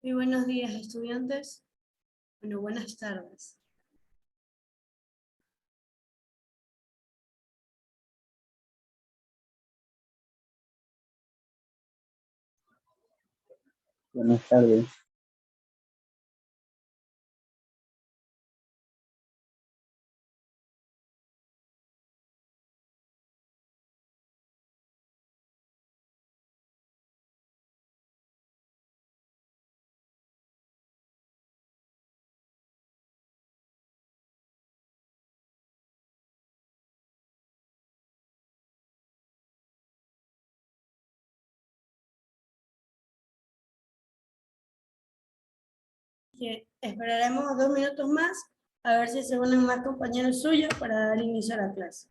Muy buenos días, estudiantes. Bueno, buenas tardes. Buenas tardes. Esperaremos 2 minutos más a ver si se unen más compañeros suyos para dar inicio a la clase.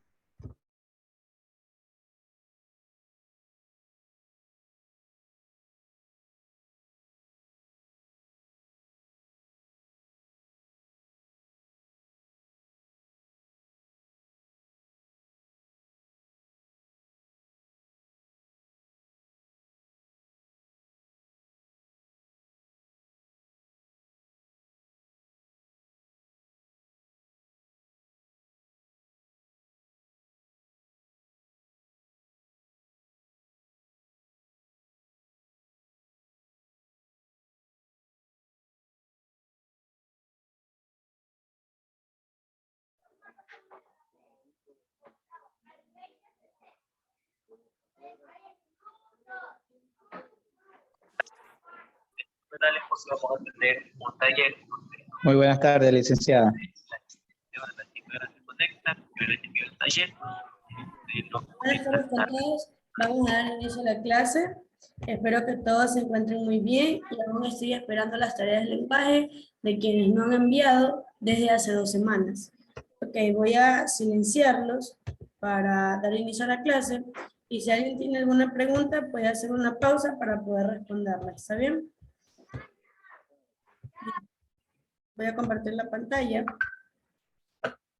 Vamos a tener un taller. Muy buenas tardes, licenciada. Buenas tardes con todos. Vamos a dar inicio a la clase. Espero que todos se encuentren muy bien y aún estoy esperando las tareas de lenguaje de quienes no han enviado desde hace 2 semanas. Ok, voy a silenciarlos para dar inicio a la clase y si alguien tiene alguna pregunta puede hacer una pausa para poder responderla. ¿Está bien? Voy a compartir la pantalla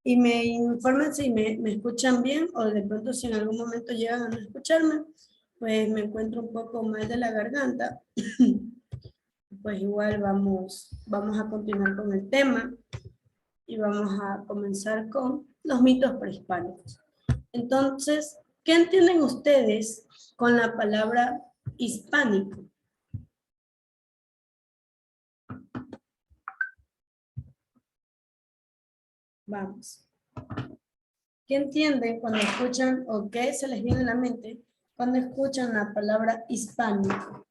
y me informan si me escuchan bien o de pronto si en algún momento llegan a no escucharme, pues me encuentro un poco mal de la garganta. Pues igual vamos a continuar con el tema y vamos a comenzar con los mitos prehispánicos. Entonces, ¿qué entienden ustedes con la palabra hispánico? Vamos. ¿Qué entienden cuando escuchan o qué se les viene a la mente cuando escuchan la palabra hispánico?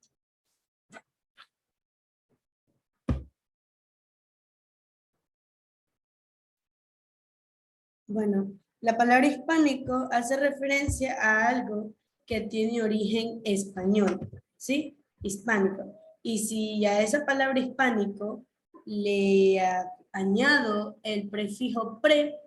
Bueno, la palabra hispánico hace referencia a algo que tiene origen español, ¿sí? Hispánico. Y si a esa palabra hispánico le añado el prefijo pre,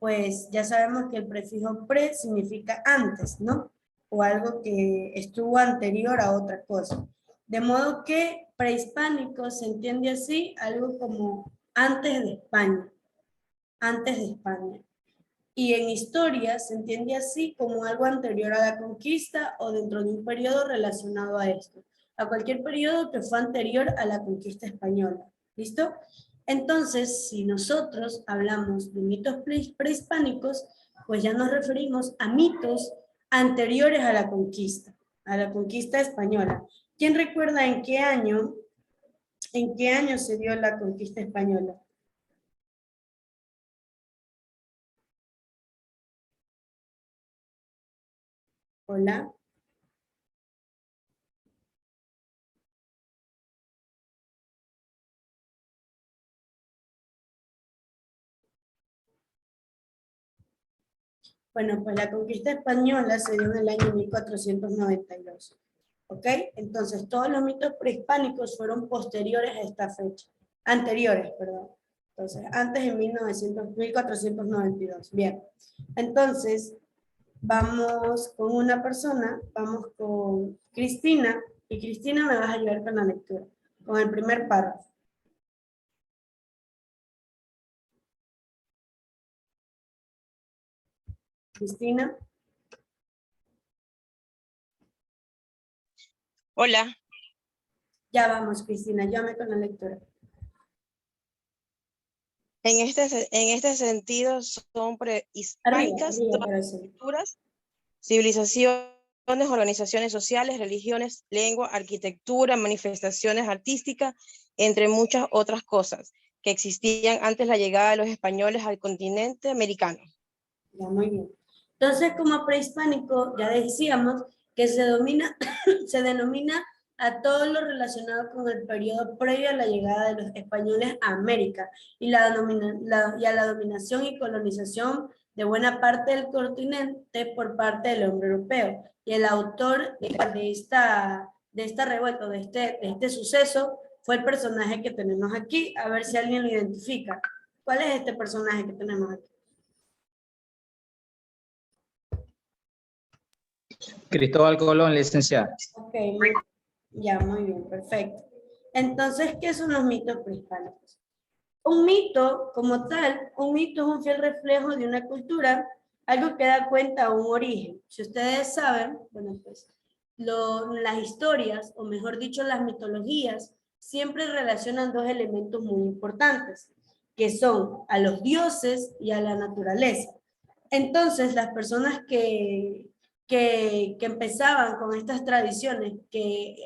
pues ya sabemos que el prefijo pre significa antes, ¿no? O algo que estuvo anterior a otra cosa. De modo que prehispánico se entiende así, algo como antes de España, antes de España. Y en historia se entiende así como algo anterior a la conquista o dentro de un periodo relacionado a esto, a cualquier periodo que fue anterior a la conquista española. ¿Listo? Entonces, si nosotros hablamos de mitos prehispánicos, pues ya nos referimos a mitos anteriores a la conquista española. ¿Quién recuerda en qué año se dio la conquista española? Hola. Bueno, pues la conquista española se dio en el año 1492. ¿Ok? Entonces, todos los mitos prehispánicos fueron posteriores a esta fecha. Anteriores, perdón. Entonces, antes de 1492. Bien. Entonces, vamos con una persona, vamos con Cristina, y Cristina me vas a ayudar con la lectura, con el primer párrafo. Cristina. Hola. Ya vamos, Cristina, llame con la lectura. En este sentido, son prehispánicas Arriba, todas para las eso. culturas, civilizaciones, organizaciones sociales, religiones, lengua, arquitectura, manifestaciones artísticas, entre muchas otras cosas que existían antes de la llegada de los españoles al continente americano. Ya, muy bien. Entonces, como prehispánico, ya decíamos que se denomina a todo lo relacionado con el periodo previo a la llegada de los españoles a América y a la dominación y colonización de buena parte del continente por parte del hombre europeo. Y el autor de esta revuelta, de este suceso, fue el personaje que tenemos aquí. A ver si alguien lo identifica. ¿Cuál es este personaje que tenemos aquí? Cristóbal Colón, licenciada. Ok, muy bien, perfecto. Entonces, ¿qué son los mitos prehispánicos? Un mito, como tal, un mito es un fiel reflejo de una cultura, algo que da cuenta a un origen. Si ustedes saben, bueno, pues las historias, o mejor dicho, las mitologías, siempre relacionan dos elementos muy importantes, que son a los dioses y a la naturaleza. Entonces, las personas que empezaban con estas tradiciones, que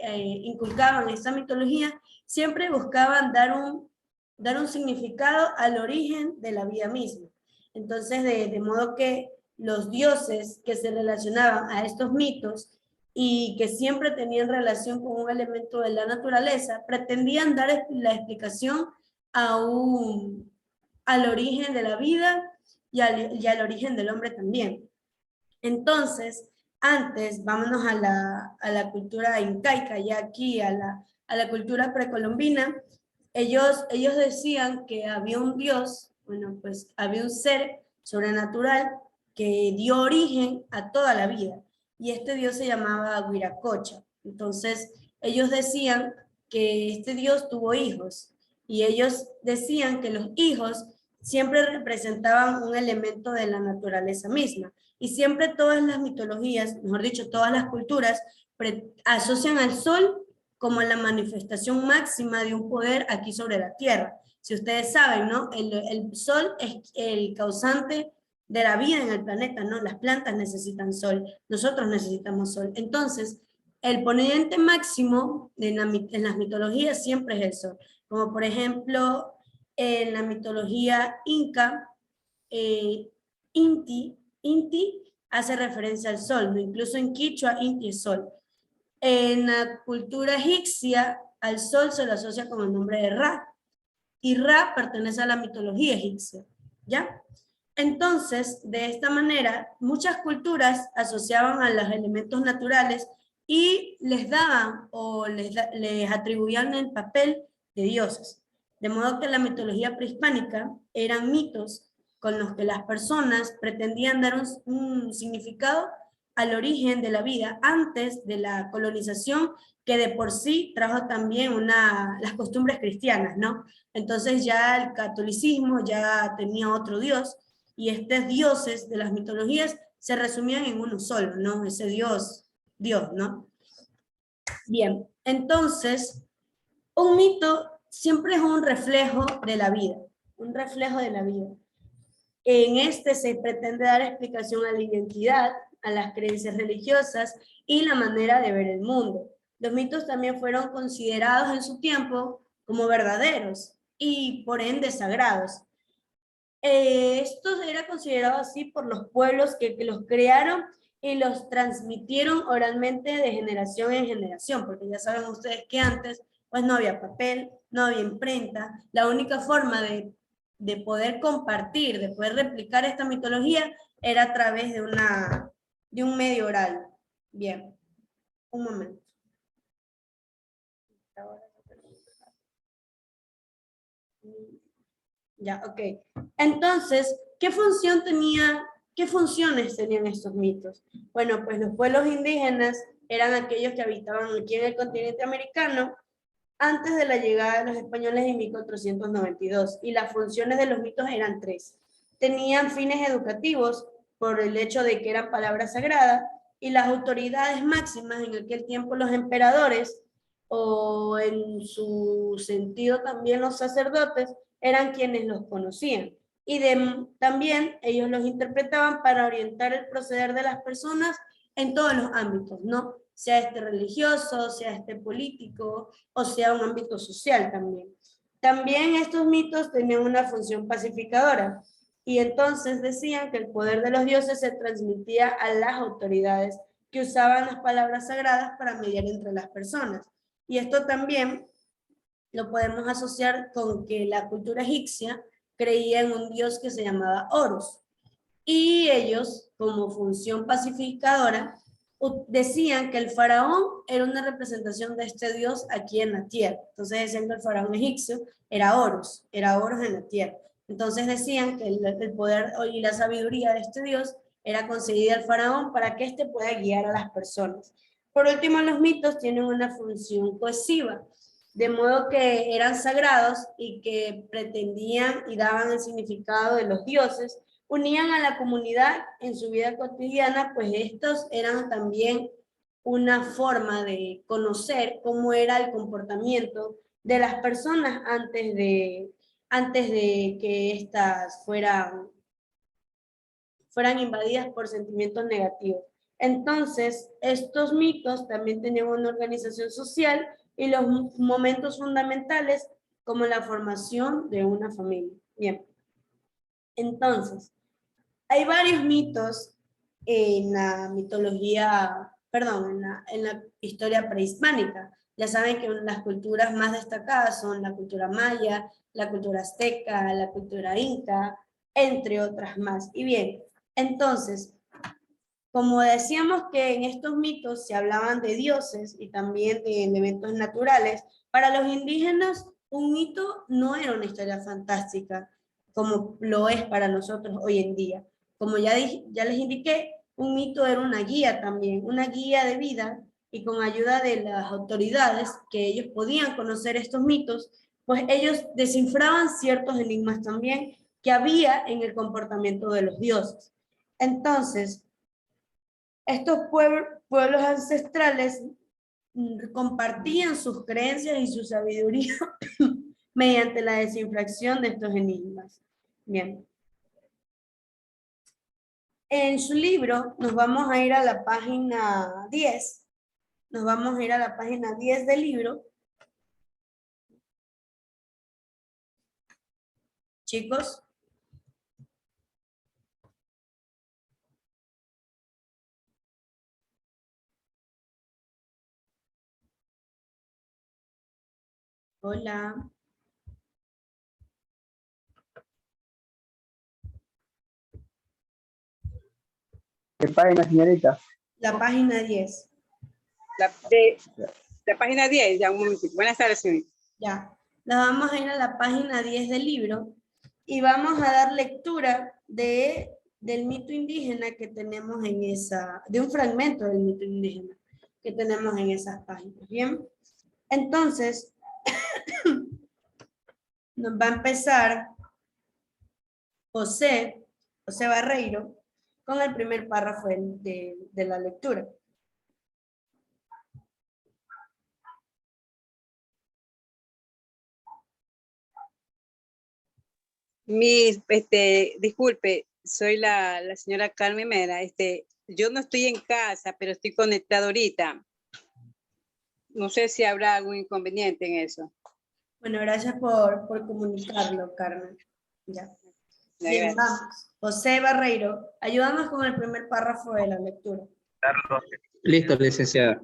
inculcaban esta mitología, siempre buscaban dar un significado al origen de la vida misma. Entonces, de modo que los dioses que se relacionaban a estos mitos y que siempre tenían relación con un elemento de la naturaleza, pretendían dar la explicación al origen de la vida y al origen del hombre también. Entonces, antes, vámonos a la cultura incaica, ya aquí a la cultura precolombina, ellos decían que había un dios, bueno, pues había un ser sobrenatural que dio origen a toda la vida, y este dios se llamaba Huiracocha. Entonces, ellos decían que este dios tuvo hijos, y ellos decían que los hijos siempre representaban un elemento de la naturaleza misma. Y siempre todas las mitologías, mejor dicho, todas las culturas, asocian al sol como la manifestación máxima de un poder aquí sobre la tierra. Si ustedes saben, ¿no? El sol es el causante de la vida en el planeta, ¿no? Las plantas necesitan sol, nosotros necesitamos sol. Entonces, el ponente máximo en las mitologías siempre es el sol. Como por ejemplo, en la mitología inca, Inti hace referencia al sol, ¿no? Incluso en quichua, Inti es sol. En la cultura egipcia, al sol se lo asocia con el nombre de Ra, y Ra pertenece a la mitología egipcia, ¿ya? Entonces, de esta manera, muchas culturas asociaban a los elementos naturales y les daban o les atribuían el papel de dioses. De modo que la mitología prehispánica eran mitos con los que las personas pretendían dar un significado al origen de la vida antes de la colonización, que de por sí trajo también las costumbres cristianas, ¿no? Entonces ya el catolicismo ya tenía otro dios, y estos dioses de las mitologías se resumían en uno solo, ¿no? Ese Dios, ¿no? Bien, entonces, un mito siempre es un reflejo de la vida, un reflejo de la vida. En este se pretende dar explicación a la identidad, a las creencias religiosas y la manera de ver el mundo. Los mitos también fueron considerados en su tiempo como verdaderos y por ende sagrados. Esto era considerado así por los pueblos que los crearon y los transmitieron oralmente de generación en generación, porque ya saben ustedes que antes pues no había papel, no había imprenta. La única forma de poder compartir, de poder replicar esta mitología era a través de un medio oral. Bien, un momento. Ya, ok. Entonces, ¿qué funciones tenían estos mitos? Bueno, pues los pueblos indígenas eran aquellos que habitaban aquí en el continente americano antes de la llegada de los españoles en 1492, y las funciones de los mitos eran tres. Tenían fines educativos por el hecho de que eran palabras sagradas, y las autoridades máximas en aquel tiempo, los emperadores, o en su sentido también los sacerdotes eran quienes los conocían. Y también ellos los interpretaban para orientar el proceder de las personas en todos los ámbitos, ¿no? Sea este religioso, sea este político, o sea un ámbito social también. También estos mitos tenían una función pacificadora, y entonces decían que el poder de los dioses se transmitía a las autoridades que usaban las palabras sagradas para mediar entre las personas. Y esto también lo podemos asociar con que la cultura egipcia creía en un dios que se llamaba Horus. Y ellos, como función pacificadora, decían que el faraón era una representación de este dios aquí en la tierra. Entonces decían que el faraón egipcio era Horus en la tierra. Entonces decían que el poder y la sabiduría de este dios era concedida al faraón para que éste pueda guiar a las personas. Por último, los mitos tienen una función cohesiva, de modo que eran sagrados y que pretendían y daban el significado de los dioses, unían a la comunidad en su vida cotidiana, pues estos eran también una forma de conocer cómo era el comportamiento de las personas antes de que éstas fueran invadidas por sentimientos negativos. Entonces, estos mitos también tenían una organización social y los momentos fundamentales como la formación de una familia. Bien, entonces, hay varios mitos en la mitología, perdón, en la historia prehispánica. Ya saben que las culturas más destacadas son la cultura maya, la cultura azteca, la cultura inca, entre otras más. Y bien, entonces, como decíamos que en estos mitos se hablaban de dioses y también de elementos naturales, para los indígenas un mito no era una historia fantástica, como lo es para nosotros hoy en día. Como ya les indiqué, un mito era una guía también, una guía de vida, y con ayuda de las autoridades, que ellos podían conocer estos mitos, pues ellos descifraban ciertos enigmas también que había en el comportamiento de los dioses. Entonces, estos pueblos ancestrales compartían sus creencias y su sabiduría mediante la desinfracción de estos enigmas. Bien. En su libro nos vamos a ir a la página 10. Nos vamos a ir a la página 10 del libro. Chicos. Hola. ¿Qué página, señorita? La página 10. La página 10, ya un momentito. Buenas tardes, señorita. Ya. Nos vamos a ir a la página 10 del libro y vamos a dar lectura del mito indígena que tenemos en de un fragmento del mito indígena que tenemos en esas páginas. Bien. Entonces, nos va a empezar José Barreiro, con el primer párrafo de la lectura. Disculpe, soy la señora Carmen Mera. Yo no estoy en casa, pero estoy conectada ahorita. No sé si habrá algún inconveniente en eso. Bueno, gracias por comunicarlo, Carmen. Ya. Bien, vamos. José Barreiro, ayúdanos con el primer párrafo de la lectura. Carlos, Listo, licenciada.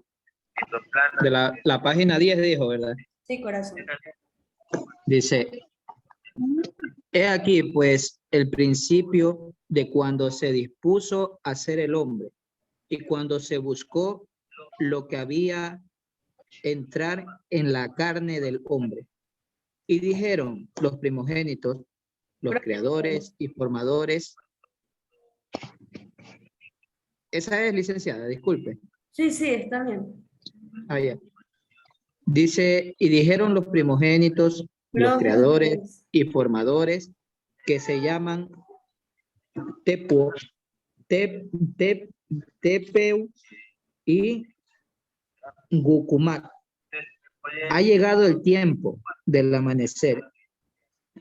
los planos, De la página 10 dijo, ¿verdad? Sí, corazón. Dice, he aquí pues el principio de cuando se dispuso a ser el hombre y cuando se buscó lo que había entrar en la carne del hombre. Y dijeron los primogénitos, los creadores y formadores. Esa es, licenciada, disculpe. Sí, está bien. Ah, ya. Dice, y dijeron los primogénitos, los creadores y formadores, que se llaman Tepu, Tepeu y Gucumac, Ha llegado el tiempo del amanecer,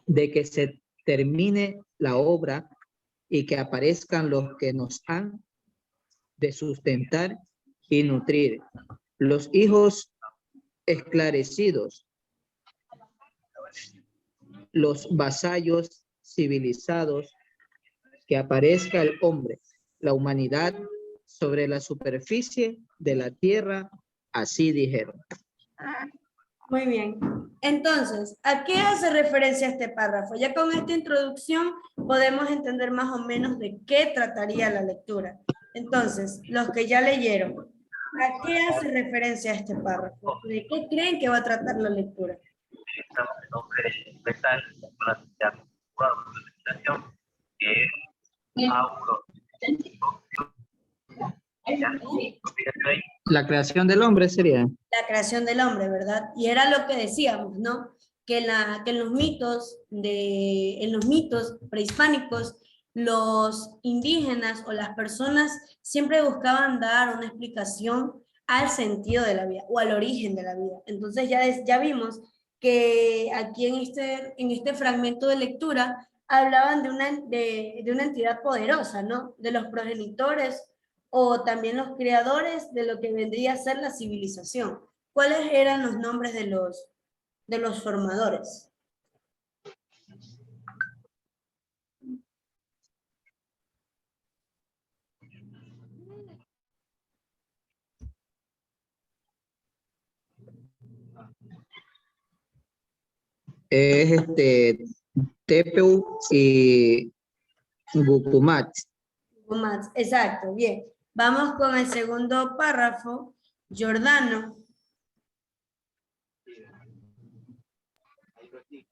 de que se termine la obra y que aparezcan los que nos han de sustentar y nutrir, los hijos esclarecidos, los vasallos civilizados, que aparezca el hombre, la humanidad sobre la superficie de la tierra, así dijeron. Muy bien. Entonces, ¿a qué hace referencia este párrafo? Ya con esta introducción podemos entender más o menos de qué trataría la lectura. Entonces, los que ya leyeron, ¿a qué hace referencia este párrafo? ¿De qué creen que va a tratar la lectura? Utilizamos el nombre vegetal con la denominación que es auro. La creación del hombre sería. La creación del hombre, ¿verdad? Y era lo que decíamos, ¿no? Que en los mitos prehispánicos, los indígenas o las personas siempre buscaban dar una explicación al sentido de la vida o al origen de la vida. Entonces ya vimos que aquí en este fragmento de lectura hablaban de una entidad poderosa, ¿no? De los progenitores o también los creadores de lo que vendría a ser la civilización. ¿Cuáles eran los nombres de los formadores? Es Tepeu y Gucumat. Exacto, bien. Vamos con el segundo párrafo. Giordano.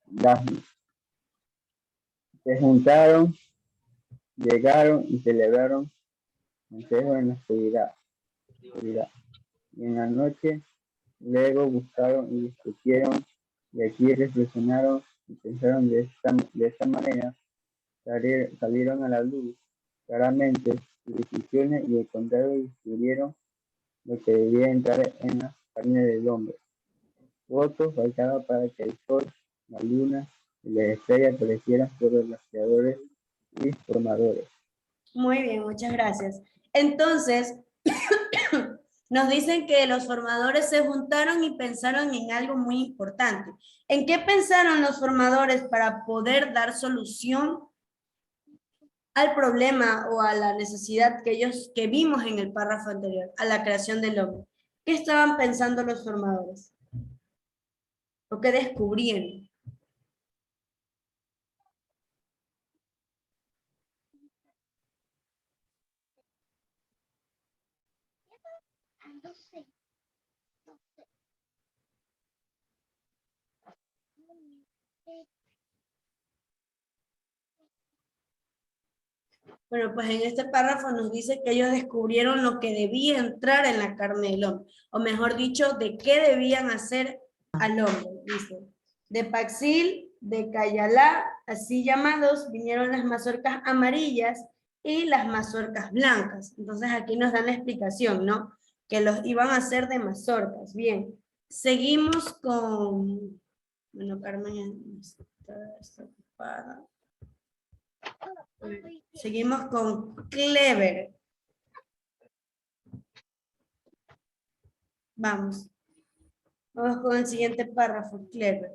Daphne. Se juntaron, llegaron y celebraron consejo en la oscuridad. Y en la noche, luego buscaron y discutieron, y aquí reflexionaron y pensaron de esta manera, salieron a la luz claramente sus decisiones y encontraron y descubrieron lo que debía entrar en la carne del hombre. Votos faltaba para que el sol, la luna y las estrellas aparecieran sobre los creadores y formadores. Muy bien, muchas gracias. Entonces, nos dicen que los formadores se juntaron y pensaron en algo muy importante. ¿En qué pensaron los formadores para poder dar solución al problema o a la necesidad que vimos en el párrafo anterior, a la creación del hombre? ¿Qué estaban pensando los formadores? ¿O qué descubrieron? Bueno, pues en este párrafo nos dice que ellos descubrieron lo que debía entrar en la carne del hombre, o mejor dicho, de qué debían hacer al hombre. Dice, de Paxil, de Cayalá, así llamados, vinieron las mazorcas amarillas y las mazorcas blancas. Entonces aquí nos dan la explicación, ¿no? Que los iban a hacer de mazorcas. Bien, seguimos con... Bueno, Carmen está ocupada. Seguimos con Clever. Vamos con el siguiente párrafo, Clever.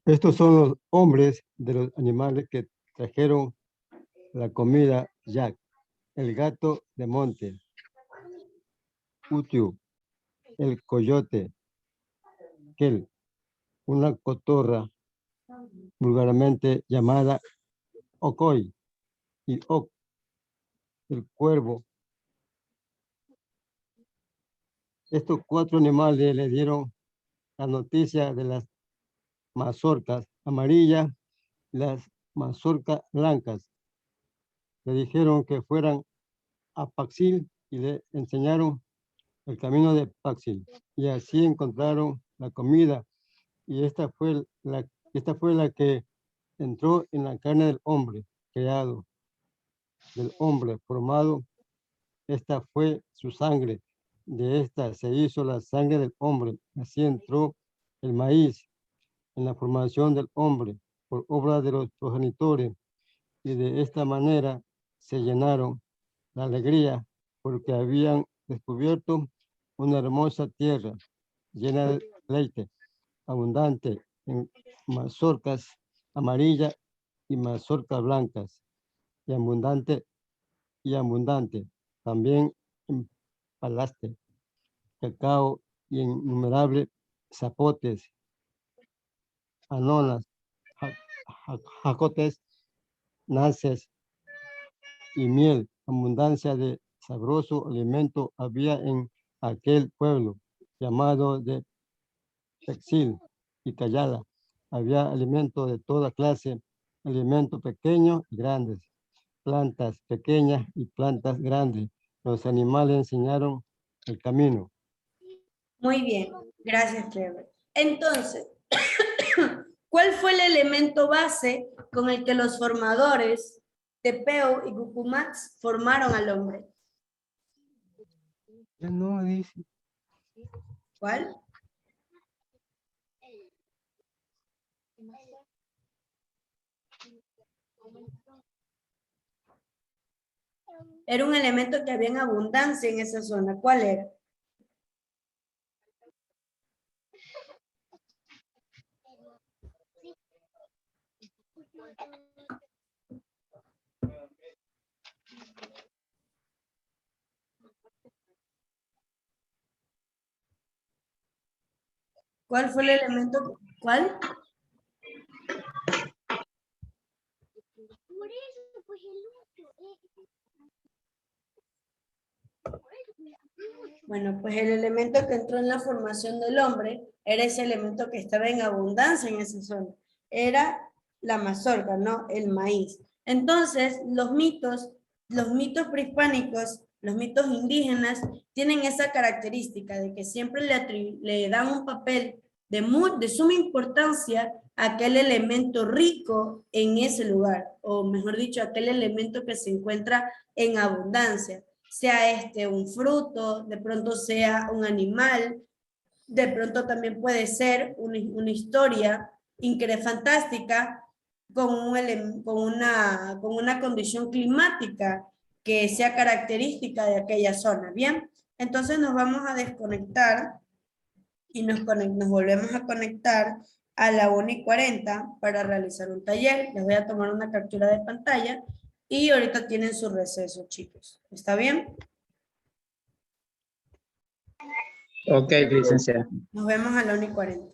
Estos son los hombres de los animales que trajeron la comida: Jack, el gato de monte; Utiu, el coyote; Kel, una cotorra vulgarmente llamada Ocoy; y Oc, el cuervo. Estos 4 animales le dieron la noticia de las mazorcas amarillas y las mazorcas blancas. Le dijeron que fueran a Paxil y le enseñaron el camino de Paxil. Y así encontraron la comida. Y esta fue la Esta fue la que entró en la carne del hombre, creado, del hombre formado. Esta fue su sangre. De esta se hizo la sangre del hombre. Así entró el maíz en la formación del hombre por obra de los progenitores. Y de esta manera se llenaron la alegría porque habían descubierto una hermosa tierra llena de leite, abundante en mazorcas amarillas y mazorcas blancas, y abundante también en palaste, cacao y innumerables zapotes, anonas, jacotes, naces y miel. Abundancia de sabroso alimento había en aquel pueblo llamado de Texil y Callada. Había alimento de toda clase, alimentos pequeños y grandes, plantas pequeñas y plantas grandes. Los animales enseñaron el camino. Muy bien, gracias, Clever. Entonces, ¿cuál fue el elemento base con el que los formadores Tepeo y Cucumax formaron al hombre? Ya no dice. ¿Cuál? Era un elemento que había en abundancia en esa zona. ¿Cuál era? ¿Cuál fue el elemento? ¿Cuál? Bueno, pues el elemento que entró en la formación del hombre era ese elemento que estaba en abundancia en esa zona. Era la mazorca, ¿no? El maíz. Entonces, los mitos prehispánicos, los mitos indígenas, tienen esa característica de que siempre le dan un papel de suma importancia a aquel elemento rico en ese lugar, o mejor dicho, aquel elemento que se encuentra en abundancia, sea un fruto, de pronto sea un animal, de pronto también puede ser una historia fantástica con una condición climática que sea característica de aquella zona. Bien, entonces nos vamos a desconectar y nos volvemos a conectar a la 1:40 para realizar un taller. Les voy a tomar una captura de pantalla y ahorita tienen su receso, chicos. ¿Está bien? Ok, licenciada. Nos vemos a la 1:40.